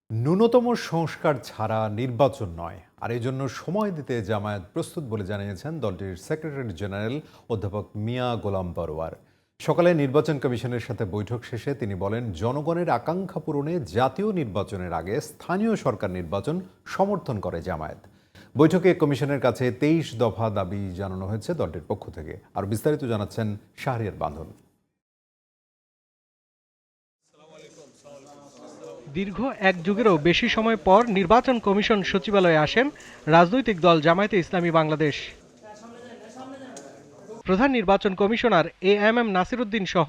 ন্যূনতম সংস্কার ছাড়া নির্বাচন নয়, আর এই জন্য সময় দিতে জামায়াত প্রস্তুত বলে জানিয়েছেন দলটির সেক্রেটারি জেনারেল অধ্যাপক মিয়া গোলাম পরোয়ার। সকালে নির্বাচন কমিশনের সাথে বৈঠক শেষে তিনি বলেন, জনগণের আকাঙ্ক্ষা পূরণে জাতীয় নির্বাচনের আগে স্থানীয় সরকার নির্বাচন সমর্থন করে জামায়াত। বৈঠকে কমিশনের কাছে 23 দফা দাবি জানানো হয়েছে দলটির পক্ষ থেকে। আর বিস্তারিত জানাচ্ছেন শাহরিয়ার বাঁধন। দীর্ঘ এক যুগেরও বেশি সময় পর নির্বাচন কমিশন সচিবালয়ে আসেন রাজনৈতিক দল জামায়াতে ইসলামী বাংলাদেশ। প্রধান নির্বাচন কমিশনার AM নাসির উদ্দিন সহ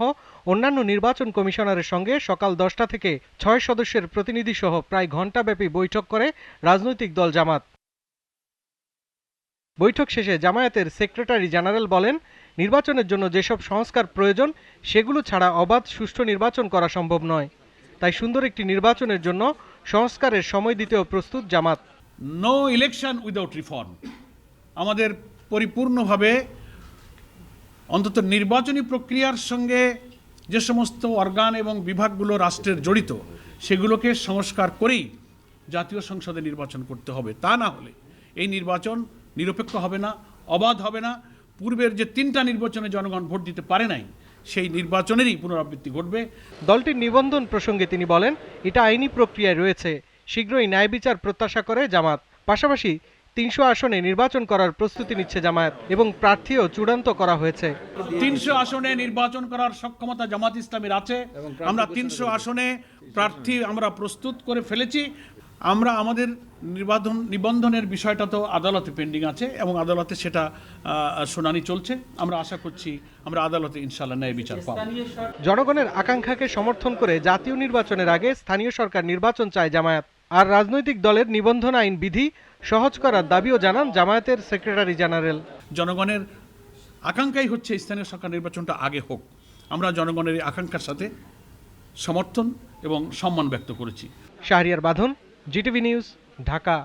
অন্যান্য নির্বাচন কমিশনারের সঙ্গে সকাল 10টা থেকে 6 সদস্যের প্রতিনিধি সহ প্রায় ঘণ্টাব্যাপী বৈঠক করে রাজনৈতিক দল জামাত। বৈঠক শেষে জামায়াতের সেক্রেটারি জেনারেল বলেন, নির্বাচনের জন্য যেসব সংস্কার প্রয়োজন সেগুলো ছাড়া অবাধ সুষ্ঠু নির্বাচন করা সম্ভব নয়। তাই সুন্দর একটি নির্বাচনের জন্য সংস্কারের সময় দিতেও প্রস্তুত জামাত। No election without reform. আমাদের পরিপূর্ণভাবে অন্তত নির্বাচনী প্রক্রিয়ার সঙ্গে যে সমস্ত অর্গান এবং বিভাগগুলো রাষ্ট্রের জড়িত সেগুলোকে সংস্কার করেই জাতীয় সংসদে নির্বাচন করতে হবে। তা না হলে এই নির্বাচন নিরপেক্ষ হবে না, অবাধ হবে না। পূর্বের যে 3টা নির্বাচনে জনগণ ভোট দিতে পারে নাই, সেই নির্বাচনেরই পুনরাবৃত্তি ঘটবে। দলটির নিবন্ধন প্রসঙ্গে তিনি বলেন, এটা আইনি প্রক্রিয়ায় রয়েছে, শীঘ্রই ন্যায় বিচার প্রত্যাশা করে জামাত। পাশাপাশি 300 আসনে নির্বাচন করার প্রস্তুতি নিচ্ছে জামায়াত এবং প্রার্থীও চূড়ান্ত করা হয়েছে। 300 আসনে নির্বাচন করার সক্ষমতা জামাত ইসলামীর আছে। আমরা 300 আসনে প্রার্থী আমরা প্রস্তুত করে ফেলেছি। আমরা আমাদের নিবন্ধনের বিষয়টা তো আদালতে পেন্ডিং আছে এবং আদালতে সেটা শুনানি চলছে। আমরা আশা করছি আমরা আদালতে ইনশাআল্লাহ ন্যায় বিচার পাব। জনগণের আকাঙ্ক্ষাকে সমর্থন করে জাতীয় নির্বাচনের আগে স্থানীয় সরকার নির্বাচন চায় জামায়াত। আর রাজনৈতিক দলের নিবন্ধন আইন বিধি সহজ করার দাবিও জানান জামায়াতের সেক্রেটারি জেনারেল। জনগণের আকাঙ্ক্ষাই হচ্ছে স্থানীয় সরকার নির্বাচনটা আগে হোক। আমরা জনগণের এই আকাঙ্ক্ষার সাথে সমর্থন এবং সম্মান ব্যক্ত করেছি। শাহরিয়ার বাঁধন, GTV নিউজ, ঢাকা।